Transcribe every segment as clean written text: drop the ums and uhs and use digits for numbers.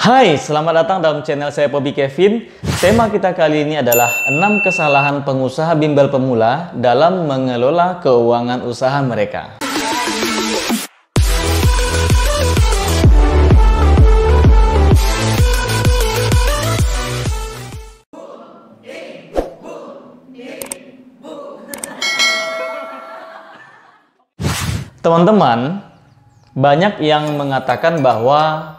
Hai, selamat datang dalam channel saya Bobby Kevin. Tema kita kali ini adalah 6 kesalahan pengusaha bimbel pemula dalam mengelola keuangan usaha mereka. Teman-teman, banyak yang mengatakan bahwa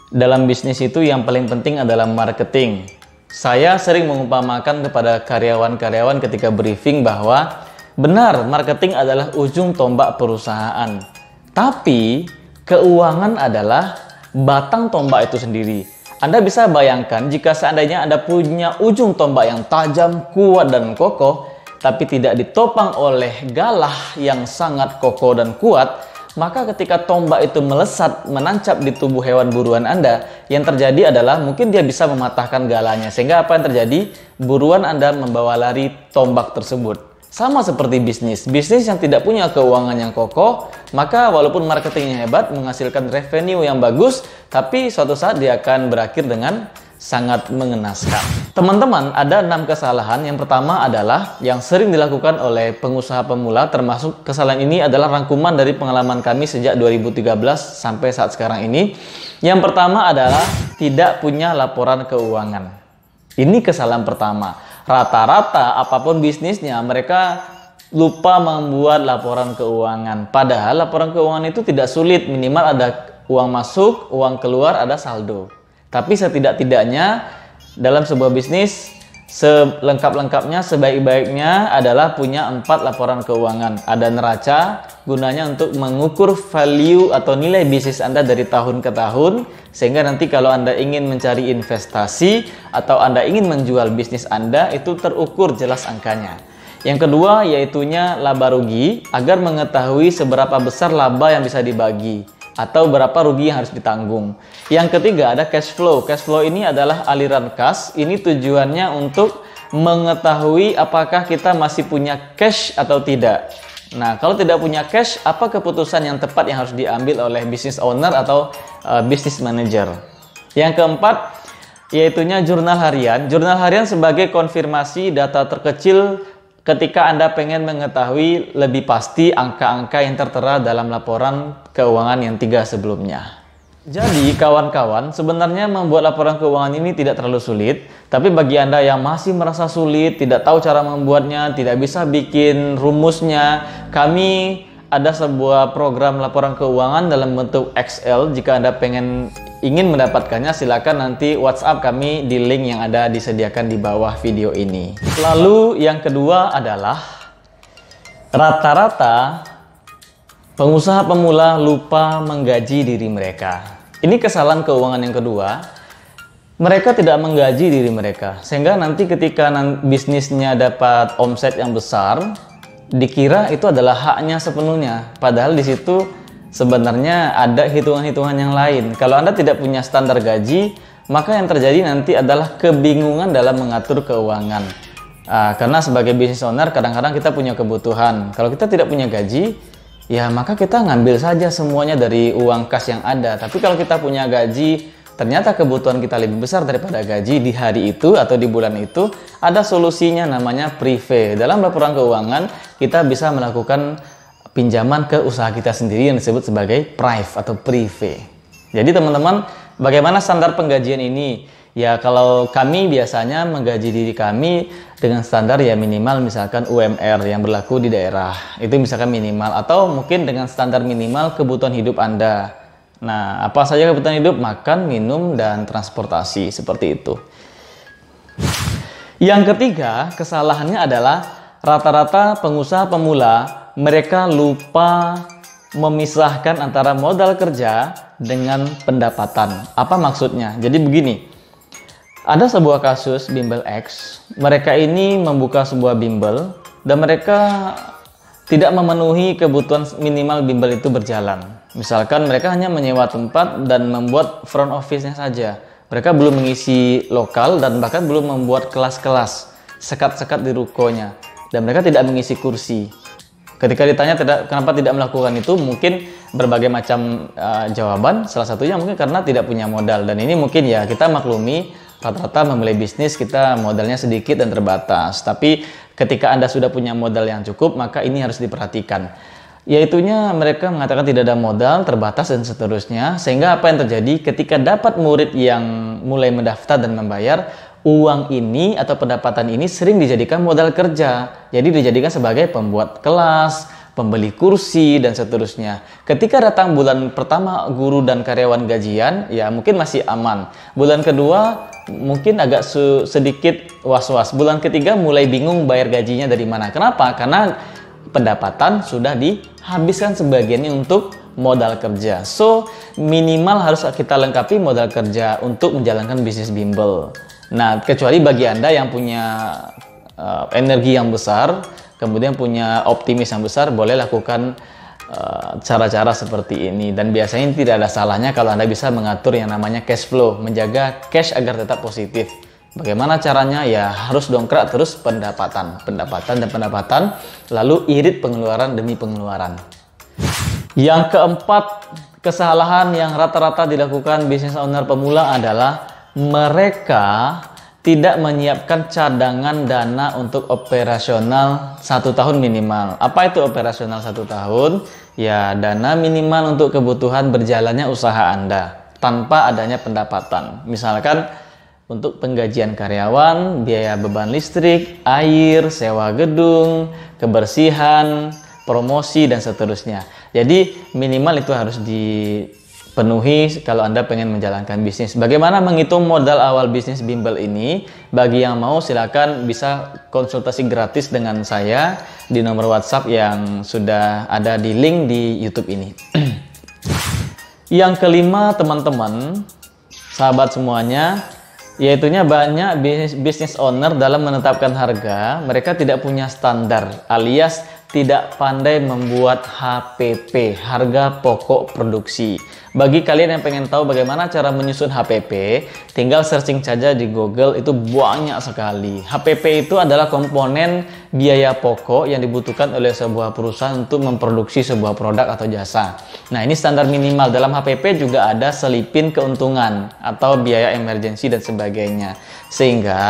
dalam bisnis itu yang paling penting adalah marketing. Saya sering mengumpamakan kepada karyawan-karyawan ketika briefing bahwa benar, marketing adalah ujung tombak perusahaan. Tapi keuangan adalah batang tombak itu sendiri. Anda bisa bayangkan jika seandainya Anda punya ujung tombak yang tajam, kuat, dan kokoh, tapi tidak ditopang oleh galah yang sangat kokoh dan kuat, maka ketika tombak itu melesat, menancap di tubuh hewan buruan Anda, yang terjadi adalah mungkin dia bisa mematahkan galanya. Sehingga apa yang terjadi? Buruan Anda membawa lari tombak tersebut. Sama seperti bisnis. Bisnis yang tidak punya keuangan yang kokoh, maka walaupun marketingnya hebat, menghasilkan revenue yang bagus, tapi suatu saat dia akan berakhir dengan sangat mengenaskan. Teman-teman, ada 6 kesalahan. Yang pertama adalah yang sering dilakukan oleh pengusaha pemula, termasuk kesalahan ini adalah rangkuman dari pengalaman kami sejak 2013 sampai saat sekarang ini. Yang pertama adalah tidak punya laporan keuangan. Ini kesalahan pertama. Rata-rata apapun bisnisnya, mereka lupa membuat laporan keuangan. Padahal laporan keuangan itu tidak sulit, minimal ada uang masuk, uang keluar, ada saldo. Tapi setidak-tidaknya dalam sebuah bisnis, selengkap-lengkapnya, sebaik-baiknya adalah punya 4 laporan keuangan. Ada neraca, gunanya untuk mengukur value atau nilai bisnis Anda dari tahun ke tahun, sehingga nanti kalau Anda ingin mencari investasi atau Anda ingin menjual bisnis Anda, itu terukur jelas angkanya. Yang kedua yaitunya laba rugi, agar mengetahui seberapa besar laba yang bisa dibagi atau berapa rugi yang harus ditanggung. Yang ketiga ada cash flow. Cash flow ini adalah aliran kas. Ini tujuannya untuk mengetahui apakah kita masih punya cash atau tidak. Nah, kalau tidak punya cash, apa keputusan yang tepat yang harus diambil oleh business owner atau business manager. Yang keempat yaitunya jurnal harian. Jurnal harian sebagai konfirmasi data terkecil ketika Anda pengen mengetahui lebih pasti angka-angka yang tertera dalam laporan keuangan yang 3 sebelumnya. Jadi kawan-kawan, sebenarnya membuat laporan keuangan ini tidak terlalu sulit. Tapi bagi Anda yang masih merasa sulit, tidak tahu cara membuatnya, tidak bisa bikin rumusnya, kami ada sebuah program laporan keuangan dalam bentuk Excel. Jika Anda ingin mendapatkannya, silakan nanti WhatsApp kami di link yang ada disediakan di bawah video ini. Lalu yang kedua adalah rata-rata pengusaha pemula lupa menggaji diri mereka. Ini kesalahan keuangan yang kedua. Mereka tidak menggaji diri mereka, sehingga nanti ketika bisnisnya dapat omset yang besar, dikira itu adalah haknya sepenuhnya. Padahal di situ sebenarnya ada hitungan-hitungan yang lain. Kalau Anda tidak punya standar gaji, maka yang terjadi nanti adalah kebingungan dalam mengatur keuangan. Karena sebagai business owner, kadang-kadang kita punya kebutuhan. Kalau kita tidak punya gaji, ya maka kita ngambil saja semuanya dari uang kas yang ada. Tapi kalau kita punya gaji, ternyata kebutuhan kita lebih besar daripada gaji di hari itu atau di bulan itu, ada solusinya namanya prive. Dalam laporan keuangan, kita bisa melakukan pinjaman ke usaha kita sendiri yang disebut sebagai prive atau prive. Jadi teman-teman, bagaimana standar penggajian ini? Ya kalau kami biasanya menggaji diri kami dengan standar ya minimal misalkan UMR yang berlaku di daerah. Itu misalkan minimal, atau mungkin dengan standar minimal kebutuhan hidup Anda. Nah, apa saja kebutuhan hidup? Makan, minum, dan transportasi, seperti itu. Yang ketiga, kesalahannya adalah rata-rata pengusaha pemula, mereka lupa memisahkan antara modal kerja dengan pendapatan. Apa maksudnya? Jadi begini, ada sebuah kasus bimbel X, mereka ini membuka sebuah bimbel dan mereka tidak memenuhi kebutuhan minimal bimbel itu berjalan. Misalkan mereka hanya menyewa tempat dan membuat front office-nya saja. Mereka belum mengisi lokal dan bahkan belum membuat kelas-kelas, sekat-sekat di rukonya. Dan mereka tidak mengisi kursi. Ketika ditanya kenapa tidak melakukan itu, mungkin berbagai macam jawaban. Salah satunya mungkin karena tidak punya modal. Dan ini mungkin ya kita maklumi, rata-rata memulai bisnis kita modalnya sedikit dan terbatas. Tapi ketika Anda sudah punya modal yang cukup, maka ini harus diperhatikan. Yaitunya mereka mengatakan tidak ada modal, terbatas dan seterusnya. Sehingga apa yang terjadi ketika dapat murid yang mulai mendaftar dan membayar, uang ini atau pendapatan ini sering dijadikan modal kerja. Jadi dijadikan sebagai pembuat kelas, pembeli kursi, dan seterusnya. Ketika datang bulan pertama guru dan karyawan gajian, ya mungkin masih aman. Bulan kedua mungkin agak sedikit was-was. Bulan ketiga mulai bingung bayar gajinya dari mana. Kenapa? Karena pendapatan sudah dihabiskan sebagiannya untuk modal kerja. So, minimal harus kita lengkapi modal kerja untuk menjalankan bisnis bimbel. Nah, kecuali bagi Anda yang punya energi yang besar, kemudian punya optimis yang besar, boleh lakukan cara-cara seperti ini. Dan biasanya tidak ada salahnya kalau Anda bisa mengatur yang namanya cash flow, menjaga cash agar tetap positif. Bagaimana caranya? Ya harus dongkrak terus pendapatan, lalu irit pengeluaran demi pengeluaran. Yang keempat, kesalahan yang rata-rata dilakukan business owner pemula adalah mereka tidak menyiapkan cadangan dana untuk operasional 1 tahun minimal. Apa itu operasional 1 tahun? Ya, dana minimal untuk kebutuhan berjalannya usaha Anda tanpa adanya pendapatan. Misalkan untuk penggajian karyawan, biaya beban listrik, air, sewa gedung, kebersihan, promosi, dan seterusnya. Jadi minimal itu harus penuhi kalau Anda pengen menjalankan bisnis. Bagaimana menghitung modal awal bisnis bimbel ini? Bagi yang mau silakan bisa konsultasi gratis dengan saya di nomor WhatsApp yang sudah ada di link di YouTube ini. Yang kelima, teman-teman, sahabat semuanya, yaitunya banyak bisnis owner dalam menetapkan harga, mereka tidak punya standar alias tidak pandai membuat HPP, harga pokok produksi. Bagi kalian yang pengen tahu bagaimana cara menyusun HPP, tinggal searching saja di Google, itu banyak sekali. HPP itu adalah komponen biaya pokok yang dibutuhkan oleh sebuah perusahaan untuk memproduksi sebuah produk atau jasa. Nah, ini standar minimal. Dalam HPP juga ada selipin keuntungan atau biaya emergensi dan sebagainya. Sehingga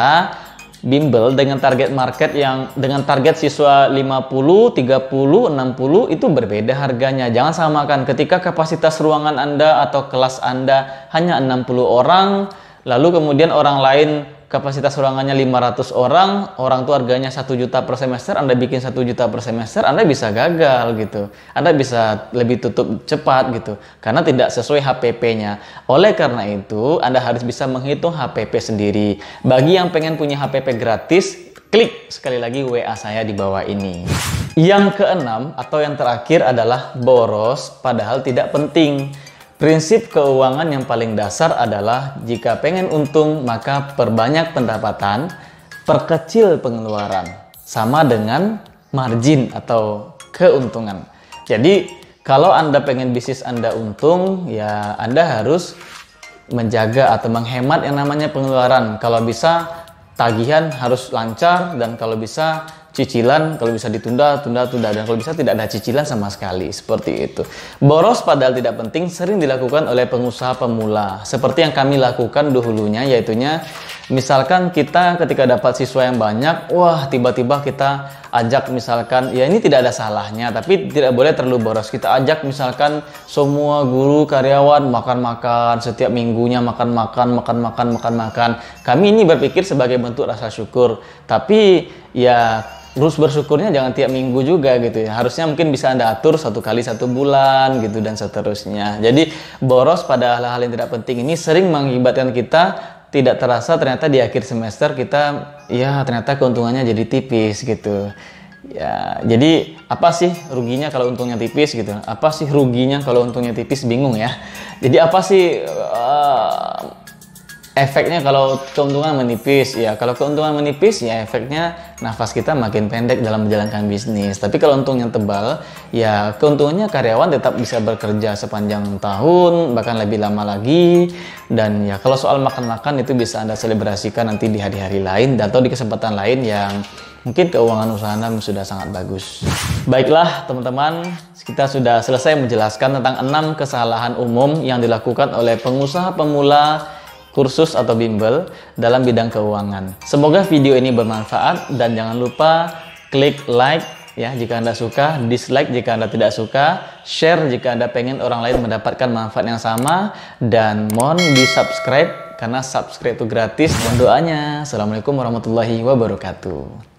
bimbel dengan target market yang dengan target siswa 50, 30, 60 itu berbeda harganya. Jangan samakan ketika kapasitas ruangan Anda atau kelas Anda hanya 60 orang, lalu kemudian orang lain kapasitas ruangannya 500 orang, orang tua harganya 1 juta per semester, Anda bikin 1 juta per semester, Anda bisa gagal gitu. Anda bisa lebih tutup cepat gitu, karena tidak sesuai HPP-nya. Oleh karena itu, Anda harus bisa menghitung HPP sendiri. Bagi yang pengen punya HPP gratis, klik sekali lagi WA saya di bawah ini. Yang keenam atau yang terakhir adalah boros padahal tidak penting. Prinsip keuangan yang paling dasar adalah jika pengen untung maka perbanyak pendapatan, perkecil pengeluaran, sama dengan margin atau keuntungan. Jadi kalau Anda pengen bisnis Anda untung, ya Anda harus menjaga atau menghemat yang namanya pengeluaran. Kalau bisa tagihan harus lancar, dan kalau bisa cicilan kalau bisa ditunda, dan kalau bisa tidak ada cicilan sama sekali, seperti itu. Boros padahal tidak penting sering dilakukan oleh pengusaha pemula, seperti yang kami lakukan dahulunya, yaitunya misalkan kita ketika dapat siswa yang banyak, wah tiba-tiba kita ajak misalkan, ya ini tidak ada salahnya, tapi tidak boleh terlalu boros. Kita ajak misalkan semua guru karyawan makan-makan, setiap minggunya makan-makan. Kami ini berpikir sebagai bentuk rasa syukur, tapi ya terus bersyukurnya jangan tiap minggu juga gitu ya. Harusnya mungkin bisa Anda atur 1 kali 1 bulan gitu dan seterusnya. Jadi boros pada hal-hal yang tidak penting ini sering mengakibatkan kita tidak terasa ternyata di akhir semester kita ya ternyata keuntungannya jadi tipis gitu. Ya, jadi apa sih ruginya kalau untungnya tipis gitu? Apa sih ruginya kalau untungnya tipis? Bingung ya. Jadi apa sih efeknya kalau keuntungan menipis? Ya, kalau keuntungan menipis ya efeknya nafas kita makin pendek dalam menjalankan bisnis. Tapi kalau untungnya tebal, ya keuntungannya karyawan tetap bisa bekerja sepanjang tahun, bahkan lebih lama lagi. Dan ya kalau soal makan-makan itu bisa Anda selebrasikan nanti di hari-hari lain atau di kesempatan lain yang mungkin keuangan usaha Anda sudah sangat bagus. Baiklah teman-teman, kita sudah selesai menjelaskan tentang 6 kesalahan umum yang dilakukan oleh pengusaha pemula kursus atau bimbel dalam bidang keuangan. Semoga video ini bermanfaat dan jangan lupa klik like ya jika Anda suka, dislike jika Anda tidak suka, share jika Anda pengen orang lain mendapatkan manfaat yang sama, dan mohon di subscribe karena subscribe itu gratis. Dan doanya, Assalamualaikum warahmatullahi wabarakatuh.